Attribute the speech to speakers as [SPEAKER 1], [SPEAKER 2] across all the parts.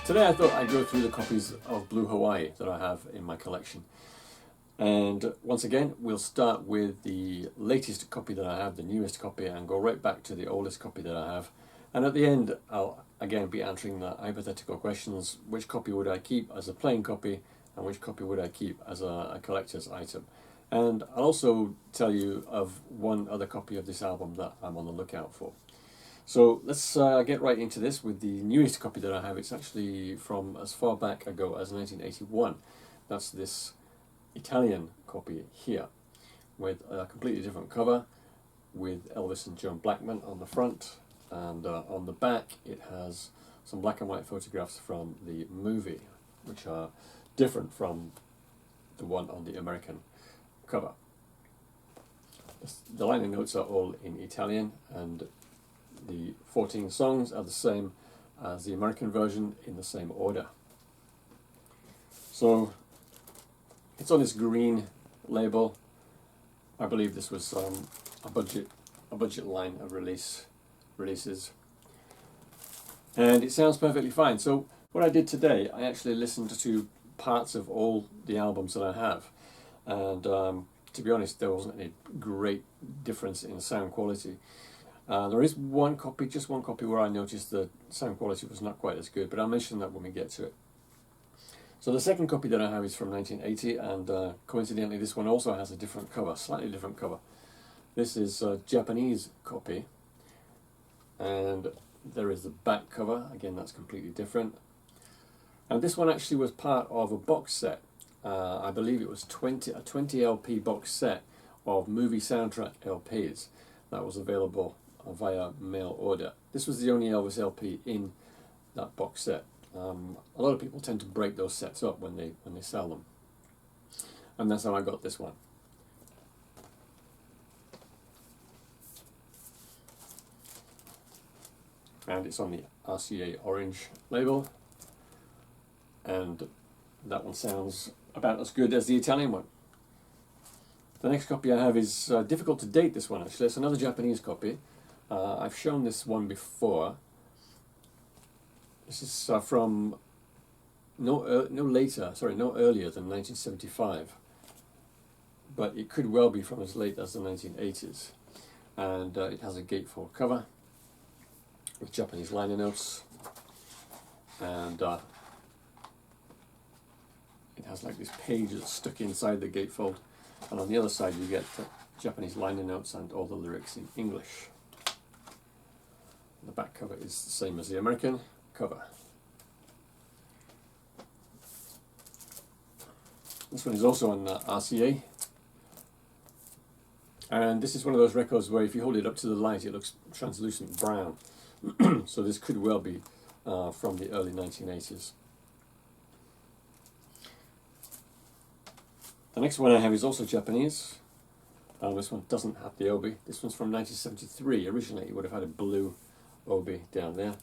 [SPEAKER 1] Today I thought I'd go through the copies of Blue Hawaii that I have in my collection. And once again, we'll start with the latest copy that I have, the newest copy, and go right back to the oldest copy that I have. And at the end, I'll again be answering the hypothetical questions. Which copy would I keep as a plain copy, and which copy would I keep as a collector's item? And I'll also tell you of one other copy of this album that I'm on the lookout for. So let's get right into this with the newest copy that I have. It's actually from as far back ago as 1981. That's this Italian copy here, with a completely different cover, with Elvis and Joan Blackman on the front, and on the back it has some black and white photographs from the movie, which are different from the one on the American cover. The liner notes are all in Italian, and the 14 songs are the same as the American version in the same order. So it's on this green label. I believe this was a budget line of releases, and it sounds perfectly fine. So what I did today, I actually listened to parts of all the albums that I have, and to be honest, there wasn't any great difference in sound quality. There is just one copy where I noticed the sound quality was not quite as good, but I'll mention that when we get to it. So the second copy that I have is from 1980, and coincidentally this one also has a different cover, slightly different cover. This is a Japanese copy, and there is the back cover. Again, that's completely different. And this one actually was part of a box set. I believe it was a 20 LP box set of movie soundtrack LPs that was available via mail order. This was the only Elvis LP in that box set. A lot of people tend to break those sets up when they sell them, and that's how I got this one. And it's on the RCA orange label, and that one sounds about as good as the Italian one. The next copy I have is difficult to date, this one actually. It's another Japanese copy. I've shown this one before. This is from no earlier than 1975, but it could well be from as late as the 1980s. And it has a gatefold cover with Japanese liner notes, and it has like this page that's stuck inside the gatefold, and on the other side you get Japanese liner notes and all the lyrics in English. The back cover is the same as the American cover. This one is also on RCA, and this is one of those records where if you hold it up to the light it looks translucent brown. So this could well be from the early 1980s. The next one I have is also Japanese. This one doesn't have the obi. This one's from 1973. Originally it would have had a blue obi down there.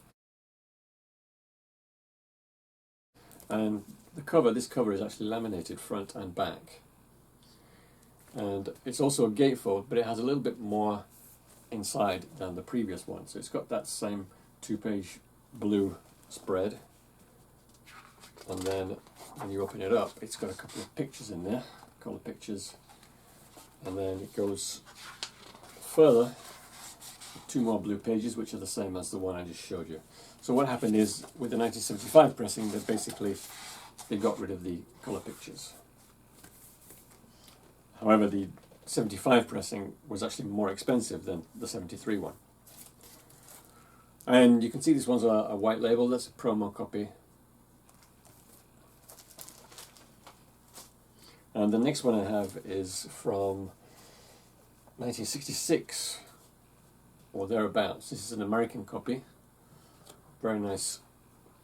[SPEAKER 1] And this cover is actually laminated front and back. And it's also a gatefold, but it has a little bit more inside than the previous one. So it's got that same 2-page blue spread. And then when you open it up, it's got a couple of pictures in there, colour pictures. And then it goes further, 2 more blue pages, which are the same as the one I just showed you. So what happened is, with the 1975 pressing, they got rid of the colour pictures. However, the 75 pressing was actually more expensive than the 73 one. And you can see this one's a white label. That's a promo copy. And the next one I have is from 1966 or thereabouts. This is an American copy. Very nice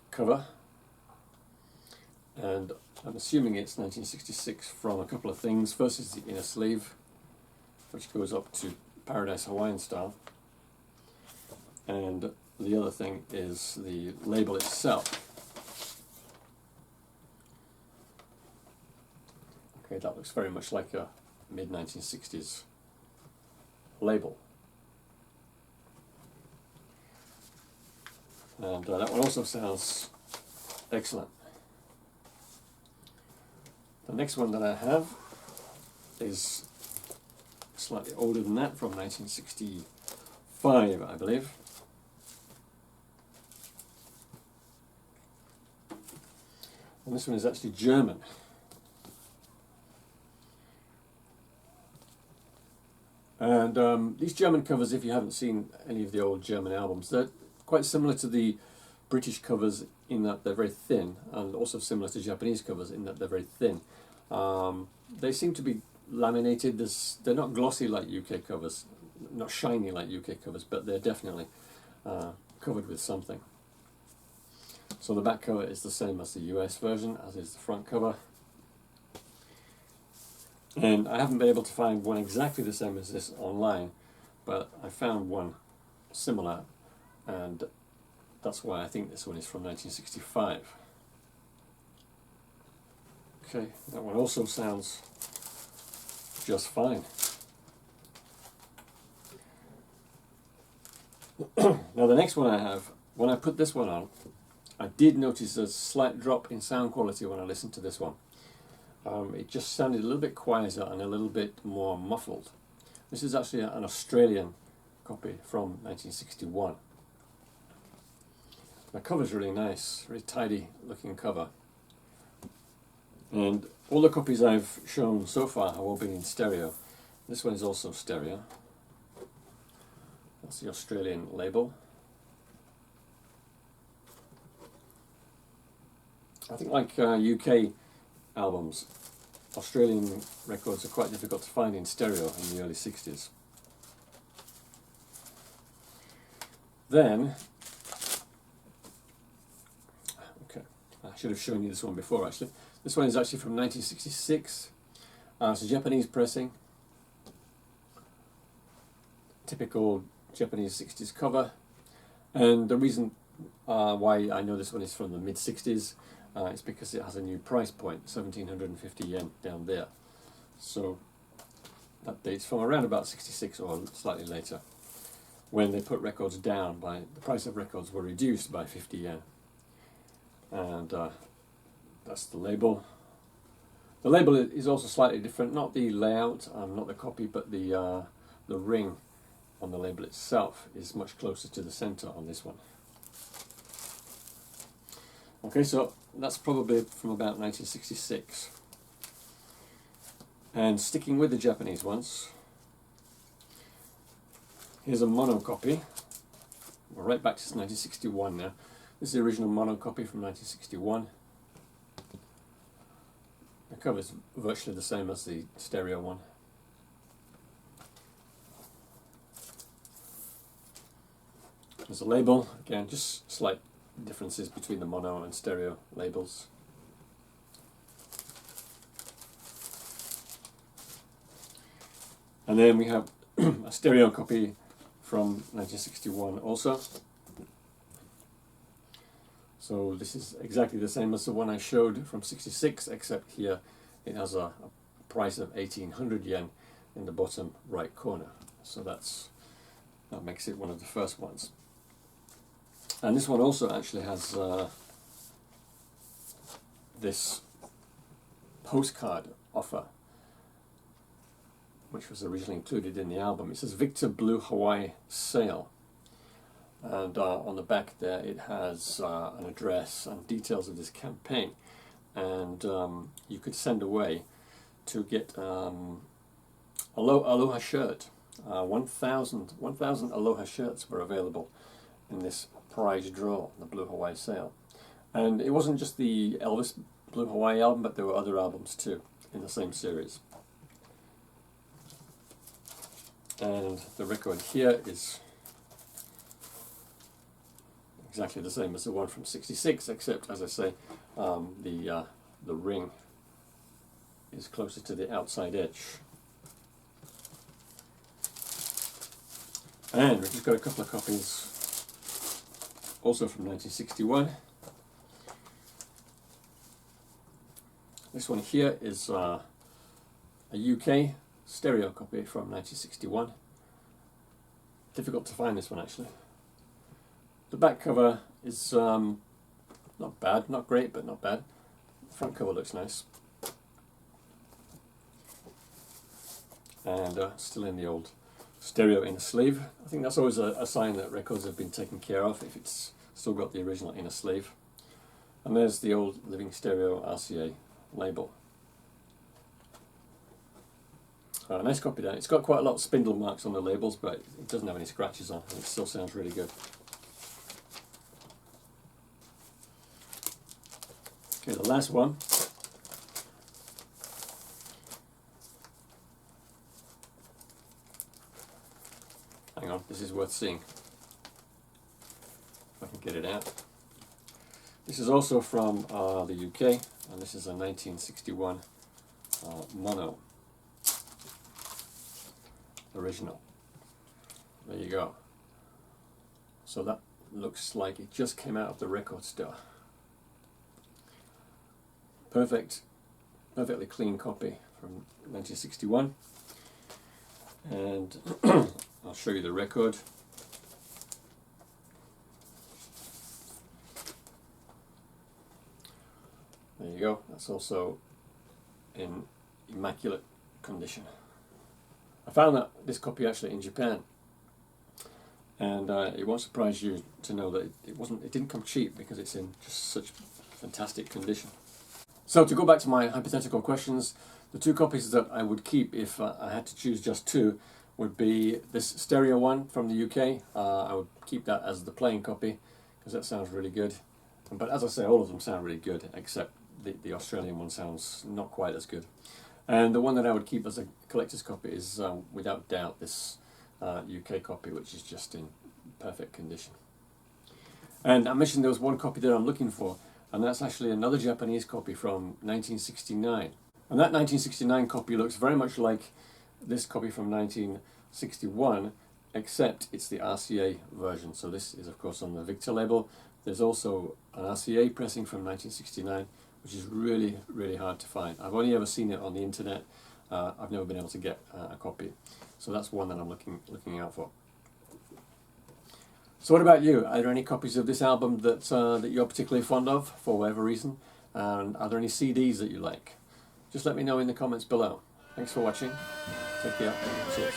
[SPEAKER 1] cover. And I'm assuming it's 1966 from a couple of things. First is the inner sleeve, which goes up to Paradise Hawaiian style. And the other thing is the label itself. Okay, that looks very much like a mid-1960s label. And that one also sounds Excellent. The next one that I have is slightly older than that, from 1965, I believe. And this one is actually German. And these German covers, if you haven't seen any of the old German albums, they're quite similar to the British covers in that they're very thin, and also similar to Japanese covers in that they're very thin. They seem to be laminated. They're not glossy like UK covers, not shiny like UK covers, but they're definitely covered with something. So the back cover is the same as the US version, as is the front cover. And I haven't been able to find one exactly the same as this online, but I found one similar, and that's why I think this one is from 1965. Okay, that one also sounds just fine. Now the next one I have, when I put this one on, I did notice a slight drop in sound quality when I listened to this one. It just sounded a little bit quieter and a little bit more muffled. This is actually an Australian copy from 1961. The cover's really nice, really tidy looking cover. And all the copies I've shown so far have all been in stereo. This one is also stereo. That's the Australian label. I think like UK albums, Australian records are quite difficult to find in stereo in the early 60s. Then, okay, I should have shown you this one before actually. This one is actually from 1966. It's a Japanese pressing. Typical Japanese 60s cover. And the reason why I know this one is from the mid-60s is because it has a new price point, 1750 yen down there. So that dates from around about 66 or slightly later, when they put records down by, the price of records were reduced by 50 yen. And that's the label. The label is also slightly different, not the layout, not the copy, but the ring on the label itself is much closer to the center on this one. Okay, so that's probably from about 1966. And sticking with the Japanese ones, here's a mono copy. We're right back to 1961 now. This is the original mono copy from 1961. The cover is virtually the same as the stereo one. There's a label, again, just slight differences between the mono and stereo labels. And then we have a stereo copy from 1961 also. So this is exactly the same as the one I showed from 66, except here it has a price of 1800 yen in the bottom right corner. So that makes it one of the first ones. And this one also actually has this postcard offer, which was originally included in the album. It says Victor Blue Hawaii Sale. And on the back there it has an address and details of this campaign. And you could send away to get Aloha shirt. 1,000 Aloha shirts were available in this prize draw, the Blue Hawaii Sale. And it wasn't just the Elvis Blue Hawaii album, but there were other albums too in the same series. And the record here is exactly the same as the one from 66, except, as I say, the ring is closer to the outside edge. And we've just got a couple of copies also from 1961. This one here is a UK stereo copy from 1961. Difficult to find this one actually. The back cover is Not bad, not great, but not bad. The front cover looks nice. And still in the old stereo inner sleeve. I think that's always a sign that records have been taken care of, if it's still got the original inner sleeve. And there's the old Living Stereo RCA label. Nice copy there. It's got quite a lot of spindle marks on the labels, but it doesn't have any scratches on, and it still sounds really good. Okay, the last one. Hang on, this is worth seeing. If I can get it out. This is also from the UK, and this is a 1961 mono. Original. There you go. So that looks like it just came out of the record store. Perfectly clean copy from 1961. And I'll show you the record. There you go. That's also in immaculate condition. I found that this copy actually in Japan, and it won't surprise you to know that it didn't come cheap, because it's in just such fantastic condition. So to go back to my hypothetical questions, the two copies that I would keep if I had to choose just two would be this stereo one from the UK. I would keep that as the playing copy, because that sounds really good. But as I say, all of them sound really good, except the Australian one sounds not quite as good. And the one that I would keep as a collector's copy is, without doubt, this UK copy, which is just in perfect condition. And I mentioned there was one copy that I'm looking for, and that's actually another Japanese copy from 1969. And that 1969 copy looks very much like this copy from 1961, except it's the RCA version. So this is, of course, on the Victor label. There's also an RCA pressing from 1969, which is really, really hard to find. I've only ever seen it on the internet. I've never been able to get a copy. So that's one that I'm looking out for. So what about you? Are there any copies of this album that you're particularly fond of, for whatever reason? And are there any CDs that you like? Just let me know in the comments below. Thanks for watching. Take care. Cheers.